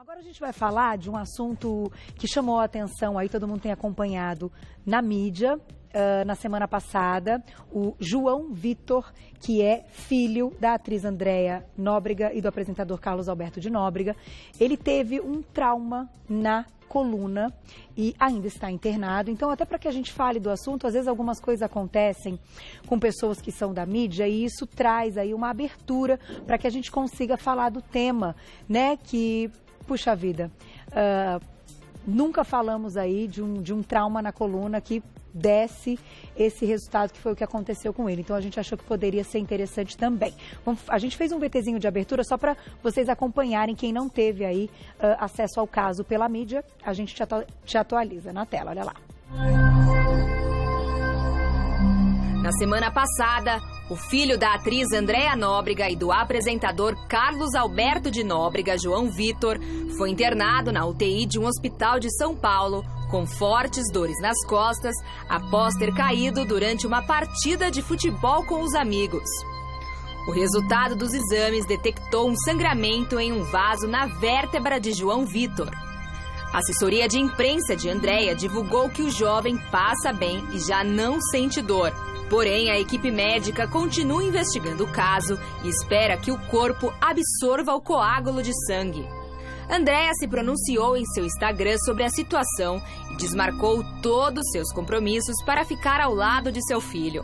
Agora a gente vai falar de um assunto que chamou a atenção, aí todo mundo tem acompanhado na mídia, na semana passada, o João Vitor, que é filho da atriz Andréa Nóbrega e do apresentador Carlos Alberto de Nóbrega. Ele teve um trauma na coluna e ainda está internado. Então, até para que a gente fale do assunto, às vezes algumas coisas acontecem com pessoas que são da mídia e isso traz aí uma abertura para que a gente consiga falar do tema, né, que... Puxa vida, nunca falamos aí de um trauma na coluna que desse esse resultado que foi o que aconteceu com ele. Então a gente achou que poderia ser interessante também. A gente fez um VTzinho de abertura só para vocês acompanharem, quem não teve aí acesso ao caso pela mídia, a gente te atualiza na tela, olha lá. Na semana passada, o filho da atriz Andréa Nóbrega e do apresentador Carlos Alberto de Nóbrega, João Vitor, foi internado na UTI de um hospital de São Paulo com fortes dores nas costas após ter caído durante uma partida de futebol com os amigos. O resultado dos exames detectou um sangramento em um vaso na vértebra de João Vitor. A assessoria de imprensa de Andréa divulgou que o jovem passa bem e já não sente dor. Porém, a equipe médica continua investigando o caso e espera que o corpo absorva o coágulo de sangue. Andréa se pronunciou em seu Instagram sobre a situação e desmarcou todos seus compromissos para ficar ao lado de seu filho.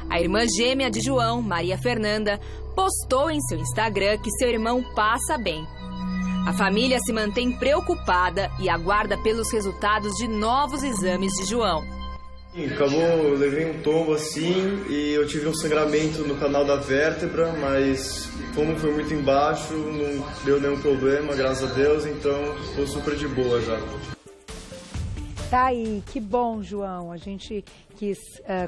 A irmã gêmea de João, Maria Fernanda, postou em seu Instagram que seu irmão passa bem. A família se mantém preocupada e aguarda pelos resultados de novos exames de João. Acabou, eu levei um tombo assim e eu tive um sangramento no canal da vértebra, mas como foi muito embaixo, não deu nenhum problema, graças a Deus, então estou super de boa já. Tá aí, que bom, João. A gente quis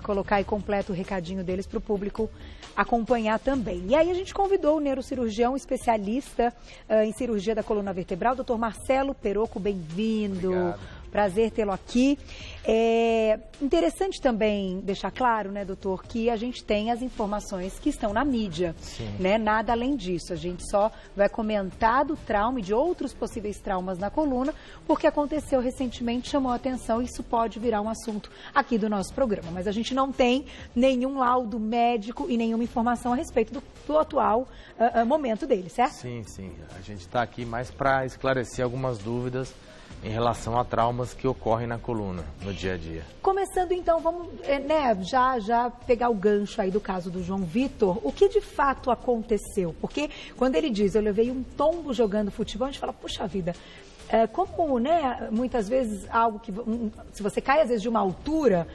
colocar aí completo o recadinho deles para o público acompanhar também. E aí a gente convidou o neurocirurgião especialista em cirurgia da coluna vertebral, Dr. Marcelo Perocco, bem-vindo. Obrigado. Prazer tê-lo aqui. É interessante também deixar claro, né, doutor, que a gente tem as informações que estão na mídia, né? Nada além disso. A gente só vai comentar do trauma e de outros possíveis traumas na coluna, porque aconteceu recentemente, chamou a atenção e isso pode virar um assunto aqui do nosso programa. Mas a gente não tem nenhum laudo médico e nenhuma informação a respeito do atual momento dele, certo? Sim, sim. A gente está aqui mais para esclarecer algumas dúvidas em relação a traumas que ocorrem na coluna, no dia a dia. Começando então, vamos já pegar o gancho aí do caso do João Vitor. O que de fato aconteceu? Porque quando ele diz, eu levei um tombo jogando futebol, a gente fala, puxa vida, como, né, muitas vezes algo que, se você cai às vezes de uma altura,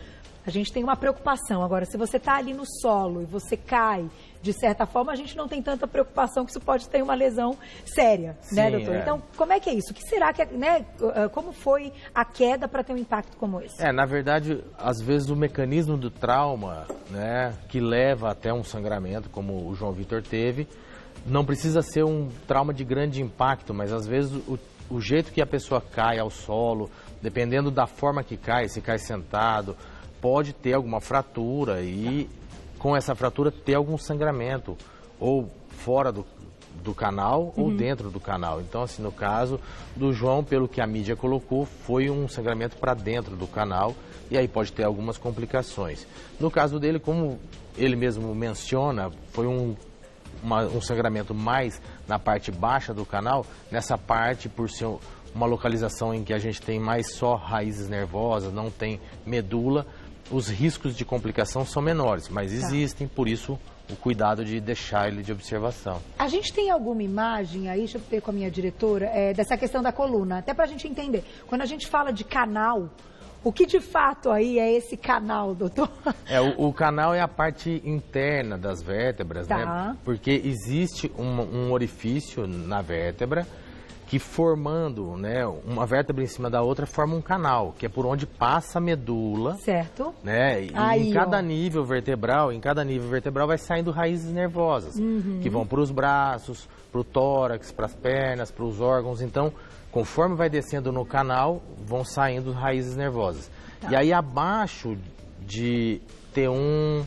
a gente tem uma preocupação. Agora, se você está ali no solo e você cai, de certa forma, a gente não tem tanta preocupação que isso pode ter uma lesão séria, né, doutor? Então, como é que é isso? O que será que, né, como foi a queda para ter um impacto como esse? Na verdade, às vezes o mecanismo do trauma, né, que leva até um sangramento, como o João Vitor teve, não precisa ser um trauma de grande impacto, mas às vezes o jeito que a pessoa cai ao solo, dependendo da forma que cai, se cai sentado, pode ter alguma fratura e com essa fratura ter algum sangramento, ou fora do canal ou dentro do canal. Então, assim, no caso do João, pelo que a mídia colocou, foi um sangramento para dentro do canal e aí pode ter algumas complicações. No caso dele, como ele mesmo menciona, foi um sangramento mais na parte baixa do canal, nessa parte, por ser uma localização em que a gente tem mais só raízes nervosas, não tem medula, os riscos de complicação são menores, mas existem, por isso o cuidado de deixar ele de observação. A gente tem alguma imagem aí, deixa eu ver com a minha diretora, dessa questão da coluna, até para a gente entender. Quando a gente fala de canal, o que de fato aí é esse canal, doutor? O canal é a parte interna das vértebras, né? Porque existe um orifício na vértebra que formando, né, uma vértebra em cima da outra forma um canal, que é por onde passa a medula. Certo. Né? E aí, em cada nível vertebral vai saindo raízes nervosas, que vão para os braços, para o tórax, para as pernas, para os órgãos. Então, conforme vai descendo no canal, vão saindo raízes nervosas. E aí abaixo de T1,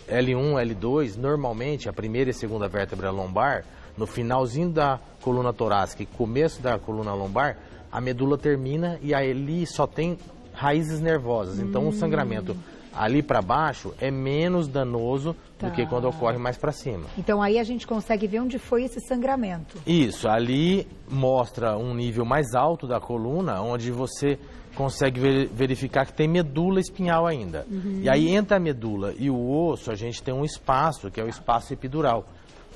L1, L2, normalmente a primeira e segunda vértebra lombar no finalzinho da coluna torácica e começo da coluna lombar, a medula termina e aí ali só tem raízes nervosas. Então, o sangramento ali para baixo é menos danoso do que quando ocorre mais para cima. Então, aí a gente consegue ver onde foi esse sangramento. Isso, ali mostra um nível mais alto da coluna, onde você consegue verificar que tem medula espinhal ainda. E aí, entre a medula e o osso, a gente tem um espaço, que é o espaço epidural.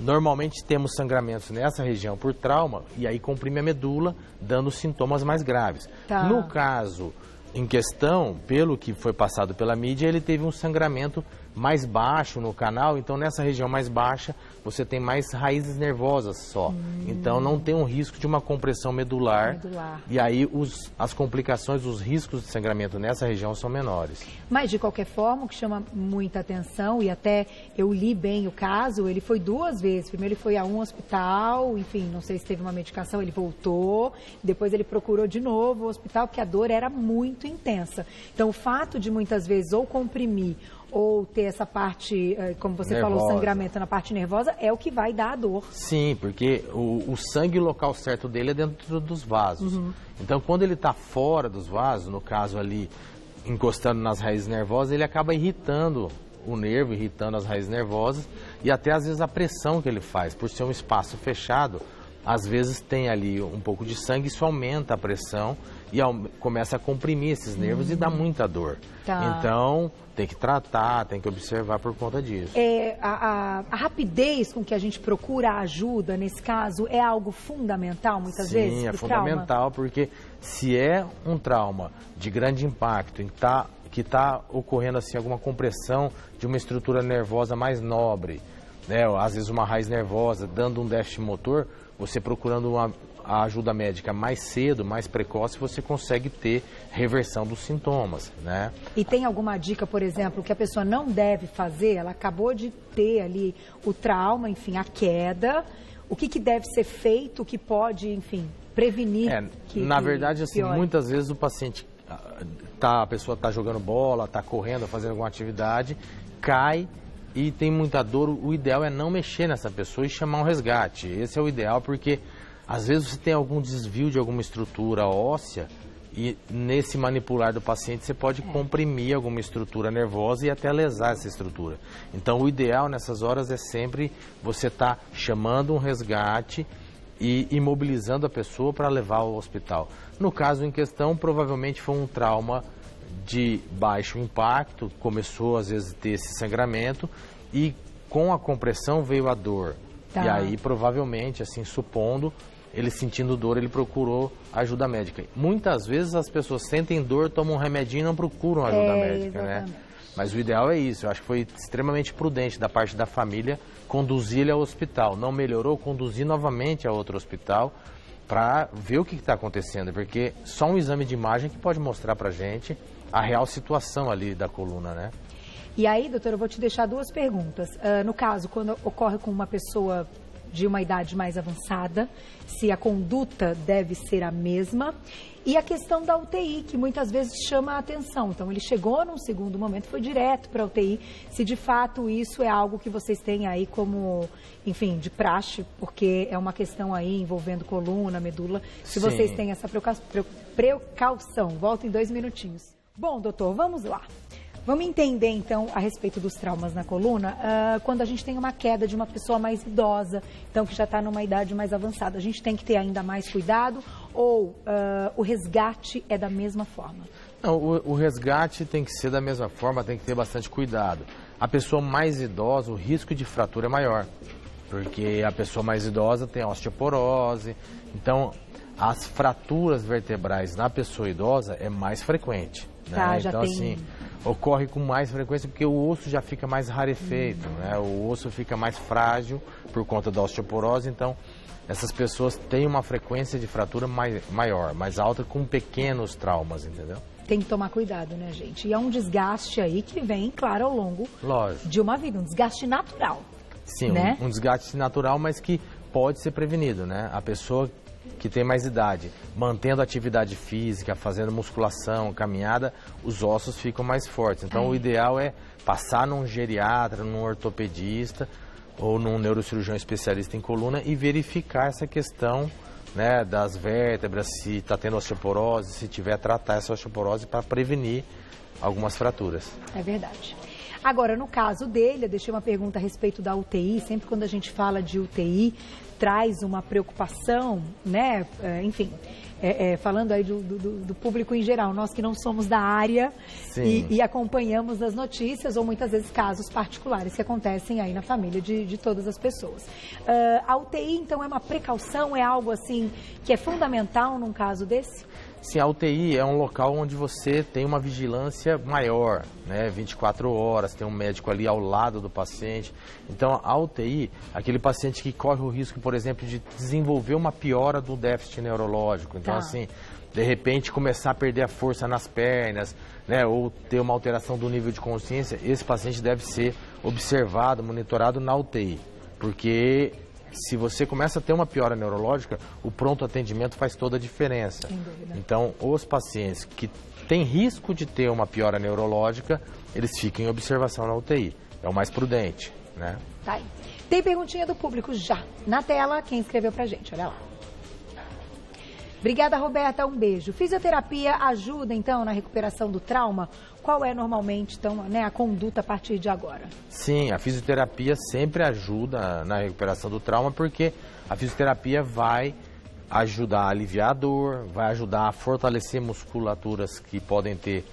Normalmente temos sangramentos nessa região por trauma, e aí comprime a medula, dando sintomas mais graves. No caso em questão, pelo que foi passado pela mídia, ele teve um sangramento mais baixo no canal, então nessa região mais baixa você tem mais raízes nervosas só. Então não tem um risco de uma compressão medular. E aí as complicações, os riscos de sangramento nessa região são menores. Mas de qualquer forma, o que chama muita atenção, e até eu li bem o caso, ele foi 2 vezes. Primeiro ele foi a um hospital, enfim, não sei se teve uma medicação, ele voltou, depois ele procurou de novo o hospital, porque a dor era muito intensa. Então o fato de muitas vezes ou comprimir ou ter essa parte, como você nervosa. falou, sangramento na parte nervosa, é o que vai dar a dor. Sim, porque o sangue, o local certo dele é dentro dos vasos. Então, quando ele está fora dos vasos, no caso ali, encostando nas raízes nervosas, ele acaba irritando o nervo, irritando as raízes nervosas e até às vezes a pressão que ele faz, por ser um espaço fechado, às vezes tem ali um pouco de sangue, isso aumenta a pressão e começa a comprimir esses nervos e dá muita dor. Então, tem que tratar, tem que observar por conta disso. A rapidez com que a gente procura ajuda, nesse caso, é algo fundamental, muitas vezes? Sim, é fundamental, porque se é um trauma de grande impacto, que está ocorrendo assim, alguma compressão de uma estrutura nervosa mais nobre, né? Às vezes uma raiz nervosa, dando um déficit motor, você procurando a ajuda médica mais cedo, mais precoce, você consegue ter reversão dos sintomas, né? E tem alguma dica, por exemplo, que a pessoa não deve fazer? Ela acabou de ter ali o trauma, enfim, a queda. O que deve ser feito, que pode, enfim, prevenir? Na verdade, assim, muitas vezes o paciente, a pessoa está jogando bola, está correndo, fazendo alguma atividade, cai e tem muita dor. O ideal é não mexer nessa pessoa e chamar um resgate. Esse é o ideal, porque às vezes você tem algum desvio de alguma estrutura óssea e nesse manipular do paciente você pode comprimir alguma estrutura nervosa e até lesar essa estrutura. Então o ideal nessas horas é sempre você estar chamando um resgate e imobilizando a pessoa para levar ao hospital. No caso em questão, provavelmente foi um trauma de baixo impacto, começou às vezes a ter esse sangramento e com a compressão veio a dor. E aí provavelmente, assim, supondo, ele sentindo dor, ele procurou ajuda médica. Muitas vezes as pessoas sentem dor, tomam um remedinho e não procuram ajuda médica, né? Mas o ideal é isso. Eu acho que foi extremamente prudente da parte da família conduzir ele ao hospital. Não melhorou, conduzir novamente a outro hospital para ver o que está acontecendo. Porque só um exame de imagem que pode mostrar para a gente a real situação ali da coluna, né? E aí, doutor, eu vou te deixar 2 perguntas. No caso, quando ocorre com uma pessoa de uma idade mais avançada, se a conduta deve ser a mesma, e a questão da UTI, que muitas vezes chama a atenção. Então, ele chegou num segundo momento, foi direto para a UTI, se de fato isso é algo que vocês têm aí como, enfim, de praxe, porque é uma questão aí envolvendo coluna, medula, se vocês têm essa precaução. Volto em 2 minutinhos. Bom, doutor, vamos lá. Vamos entender, então, a respeito dos traumas na coluna, quando a gente tem uma queda de uma pessoa mais idosa, então que já está numa idade mais avançada. A gente tem que ter ainda mais cuidado ou o resgate é da mesma forma? Não, o resgate tem que ser da mesma forma, tem que ter bastante cuidado. A pessoa mais idosa, o risco de fratura é maior, porque a pessoa mais idosa tem osteoporose, então as fraturas vertebrais na pessoa idosa é mais frequente. Né? Então, assim, ocorre com mais frequência porque o osso já fica mais rarefeito, né? O osso fica mais frágil por conta da osteoporose, então essas pessoas têm uma frequência de fratura maior, mais alta, com pequenos traumas, entendeu? Tem que tomar cuidado, né, gente? E é um desgaste aí que vem, claro, ao longo de uma vida, um desgaste natural. Sim, né? um desgaste natural, mas que pode ser prevenido, né? A pessoa que tem mais idade, mantendo atividade física, fazendo musculação, caminhada, os ossos ficam mais fortes. Então, o ideal é passar num geriatra, num ortopedista, ou num neurocirurgião especialista em coluna e verificar essa questão, né, das vértebras, se está tendo osteoporose, se tiver, tratar essa osteoporose para prevenir algumas fraturas. É verdade. Agora, no caso dele, eu deixei uma pergunta a respeito da UTI. Sempre quando a gente fala de UTI, traz uma preocupação, né? Enfim, falando aí do público em geral, nós que não somos da área e acompanhamos as notícias ou muitas vezes casos particulares que acontecem aí na família de todas as pessoas. A UTI, então, é uma precaução, é algo assim que é fundamental num caso desse? Sim, a UTI é um local onde você tem uma vigilância maior, né? 24 horas, tem um médico ali ao lado do paciente. Então, a UTI, aquele paciente que corre o risco, por exemplo, de desenvolver uma piora do déficit neurológico. Então, assim, de repente começar a perder a força nas pernas, né? Ou ter uma alteração do nível de consciência, esse paciente deve ser observado, monitorado na UTI. Porque se você começa a ter uma piora neurológica, o pronto atendimento faz toda a diferença. Então, os pacientes que têm risco de ter uma piora neurológica, eles ficam em observação na UTI. É o mais prudente, né? Tá aí. Tem perguntinha do público já na tela, quem escreveu pra gente, olha lá. Obrigada, Roberta, um beijo. Fisioterapia ajuda, então, na recuperação do trauma? Qual é, normalmente, então, né, a conduta a partir de agora? Sim, a fisioterapia sempre ajuda na recuperação do trauma, porque a fisioterapia vai ajudar a aliviar a dor, vai ajudar a fortalecer musculaturas que podem ter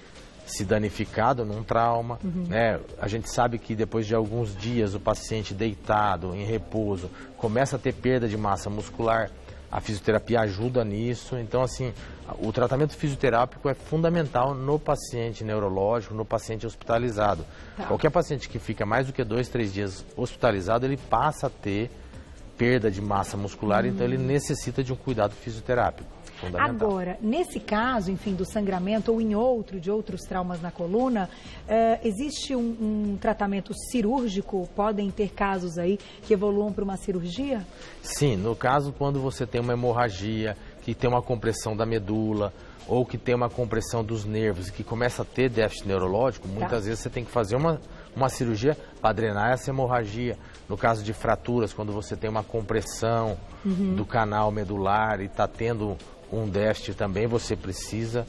se danificado num trauma, né? A gente sabe que depois de alguns dias o paciente deitado, em repouso, começa a ter perda de massa muscular. A fisioterapia ajuda nisso, então assim, o tratamento fisioterápico é fundamental no paciente neurológico, no paciente hospitalizado. Qualquer paciente que fica mais do que 2, 3 dias hospitalizado, ele passa a ter perda de massa muscular, então ele necessita de um cuidado fisioterápico. Agora, nesse caso, enfim, do sangramento ou de outros traumas na coluna, existe um tratamento cirúrgico? Podem ter casos aí que evoluam para uma cirurgia? Sim, no caso quando você tem uma hemorragia, que tem uma compressão da medula, ou que tem uma compressão dos nervos, que começa a ter déficit neurológico, muitas vezes você tem que fazer uma cirurgia para drenar essa hemorragia. No caso de fraturas, quando você tem uma compressão do canal medular e está tendo um déficit também, você precisa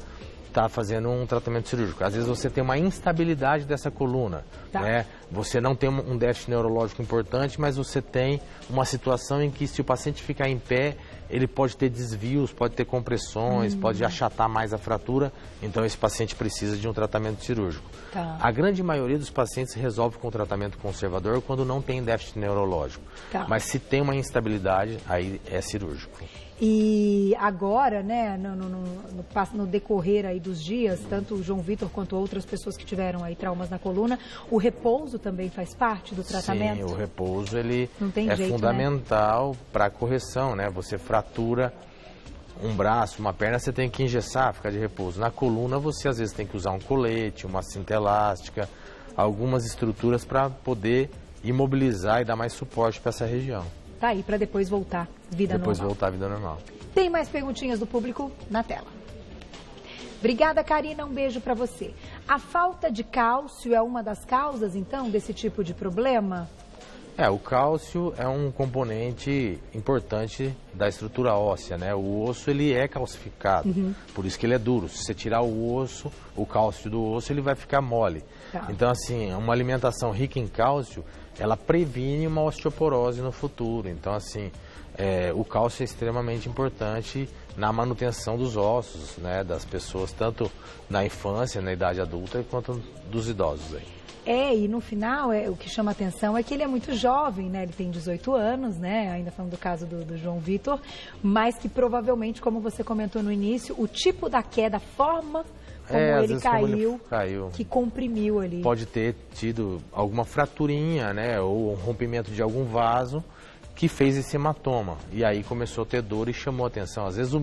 estar fazendo um tratamento cirúrgico. Às vezes você tem uma instabilidade dessa coluna, né? Você não tem um déficit neurológico importante, mas você tem uma situação em que se o paciente ficar em pé, ele pode ter desvios, pode ter compressões, pode achatar mais a fratura, então esse paciente precisa de um tratamento cirúrgico. A grande maioria dos pacientes resolve com tratamento conservador quando não tem déficit neurológico, mas se tem uma instabilidade, aí é cirúrgico. E agora, né, no decorrer aí dos dias, tanto o João Vitor quanto outras pessoas que tiveram aí traumas na coluna, o repouso também faz parte do tratamento? Sim, o repouso ele fundamental, né, para a correção, né? Você fratura um braço, uma perna, você tem que engessar, ficar de repouso. Na coluna você às vezes tem que usar um colete, uma cinta elástica, algumas estruturas para poder imobilizar e dar mais suporte para essa região. Tá aí, para depois voltar à vida normal. Tem mais perguntinhas do público na tela. Obrigada, Karina, um beijo para você. A falta de cálcio é uma das causas, então, desse tipo de problema? O cálcio é um componente importante da estrutura óssea, né? O osso, ele é calcificado, por isso que ele é duro. Se você tirar o osso, o cálcio do osso, ele vai ficar mole. Então, assim, uma alimentação rica em cálcio, ela previne uma osteoporose no futuro. Então, assim, o cálcio é extremamente importante na manutenção dos ossos, né, das pessoas, tanto na infância, na idade adulta, quanto dos idosos aí. E no final, o que chama atenção é que ele é muito jovem, né? Ele tem 18 anos, né? Ainda falando do caso do João Vitor, mas que provavelmente, como você comentou no início, o tipo da queda, a forma como ele caiu, que comprimiu ali. Pode ter tido alguma fraturinha, né? Ou um rompimento de algum vaso que fez esse hematoma. E aí começou a ter dor e chamou a atenção. Às vezes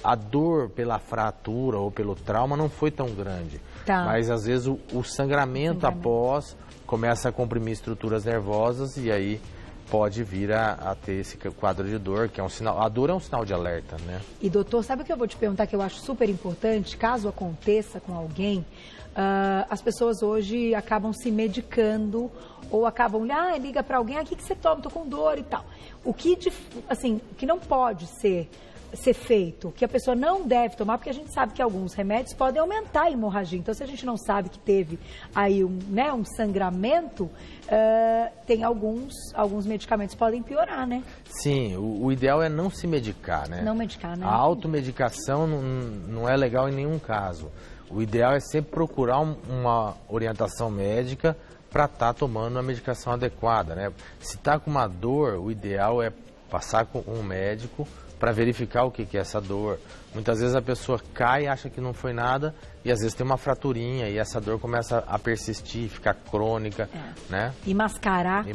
a dor pela fratura ou pelo trauma não foi tão grande. Mas às vezes o sangramento após começa a comprimir estruturas nervosas e aí pode vir a ter esse quadro de dor, que é um sinal. A dor é um sinal de alerta, né? E doutor, sabe o que eu vou te perguntar que eu acho super importante? Caso aconteça com alguém, as pessoas hoje acabam se medicando ou acabam, liga para alguém, o que você toma? Tô com dor e tal. O que, assim, que não pode ser feito, que a pessoa não deve tomar, porque a gente sabe que alguns remédios podem aumentar a hemorragia. Então, se a gente não sabe que teve aí um sangramento, tem alguns medicamentos que podem piorar, né? Sim, o ideal é não se medicar, né? Não medicar, né? A automedicação não é legal em nenhum caso. O ideal é sempre procurar uma orientação médica para estar tomando a medicação adequada, né? Se está com uma dor, o ideal é passar com um médico para verificar o que é essa dor. Muitas vezes a pessoa cai e acha que não foi nada e às vezes tem uma fraturinha e essa dor começa a persistir, ficar crônica, né? E mascarar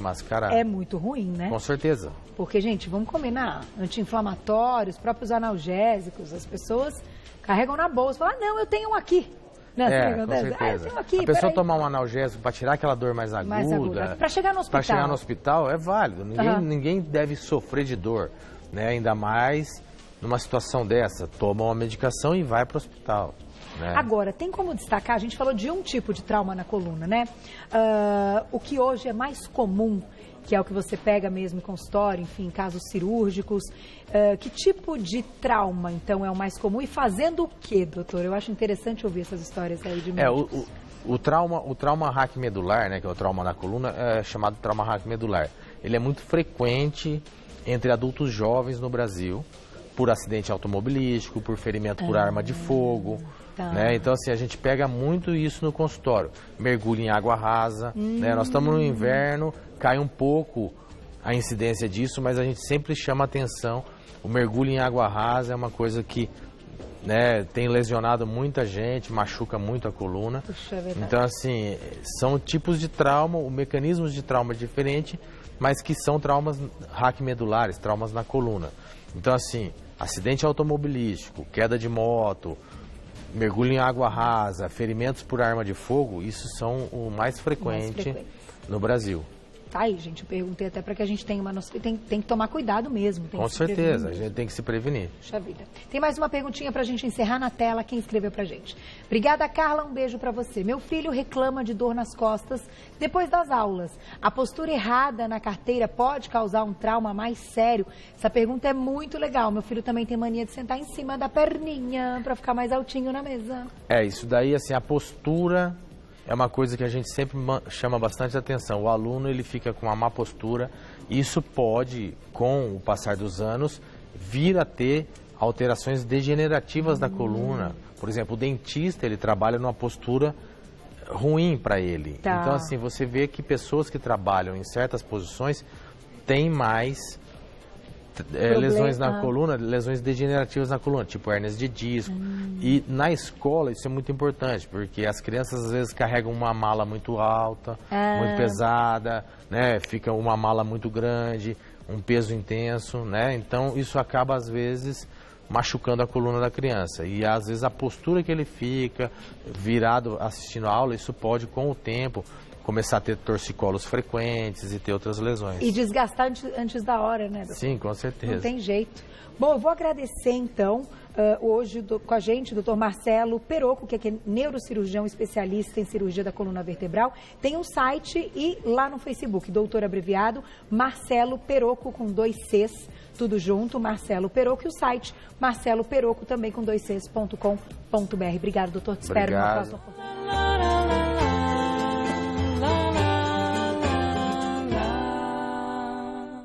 é muito ruim, né? Com certeza. Porque, gente, vamos combinar, anti-inflamatórios, próprios analgésicos, as pessoas carregam na bolsa, falam, não, eu tenho um aqui. Com certeza. Eu tenho aqui, a pessoa tomar um analgésico para tirar aquela dor mais aguda. Para chegar no hospital. Para chegar no hospital é válido. Ninguém deve sofrer de dor, né? Ainda mais numa situação dessa. Toma uma medicação e vai para o hospital. Né? Agora, tem como destacar, a gente falou de um tipo de trauma na coluna, né? O que hoje é mais comum, que é o que você pega mesmo em consultório, enfim, casos cirúrgicos. Que tipo de trauma, então, é o mais comum? E fazendo o quê, doutor? Eu acho interessante ouvir essas histórias aí de médicos. O trauma raquimedular, né, que é o trauma na coluna, é chamado trauma raquimedular. Ele é muito frequente entre adultos jovens no Brasil, por acidente automobilístico, por ferimento por arma de fogo. Né? Então, assim, a gente pega muito isso no consultório. Mergulho em água rasa, né? Nós estamos no inverno, cai um pouco a incidência disso, mas a gente sempre chama atenção. O mergulho em água rasa é uma coisa que, né, tem lesionado muita gente, machuca muito a coluna. Puxa, é verdade. Então, assim, são tipos de trauma, mecanismos de trauma diferentes, mas que são traumas raquimedulares, traumas na coluna. Então, assim, acidente automobilístico, queda de moto, mergulho em água rasa, ferimentos por arma de fogo, isso são o mais frequente no Brasil. Tá aí, gente, eu perguntei até para que a gente tenha uma noção, tem que tomar cuidado mesmo. Com certeza, a gente tem que se prevenir. Puxa vida. Tem mais uma perguntinha para a gente encerrar na tela, quem escreveu pra gente. Obrigada, Carla, um beijo para você. Meu filho reclama de dor nas costas depois das aulas. A postura errada na carteira pode causar um trauma mais sério? Essa pergunta é muito legal. Meu filho também tem mania de sentar em cima da perninha para ficar mais altinho na mesa. Isso daí, assim, a postura é uma coisa que a gente sempre chama bastante atenção. O aluno, ele fica com uma má postura e isso pode, com o passar dos anos, vir a ter alterações degenerativas da coluna. Por exemplo, o dentista, ele trabalha numa postura ruim para ele. Então, assim, você vê que pessoas que trabalham em certas posições têm mais lesões na coluna, lesões degenerativas na coluna, tipo hérnias de disco. E na escola isso é muito importante, porque as crianças às vezes carregam uma mala muito alta, muito pesada, né? Fica uma mala muito grande, um peso intenso, né? Então isso acaba às vezes machucando a coluna da criança. E às vezes a postura que ele fica virado assistindo a aula, isso pode com o tempo começar a ter torcicolos frequentes e ter outras lesões. E desgastar antes da hora, né, doutor? Sim, com certeza. Não tem jeito. Bom, eu vou agradecer, então, hoje com a gente, o doutor Marcelo Perocco, que é neurocirurgião especialista em cirurgia da coluna vertebral. Tem um site e lá no Facebook, doutor abreviado, Marcelo Perocco, com 2 Cs, tudo junto, Marcelo Perocco, e o site Marcelo Perocco, também com 2Cs.com.br. Obrigado, doutor. Te espero numa próxima oportunidade.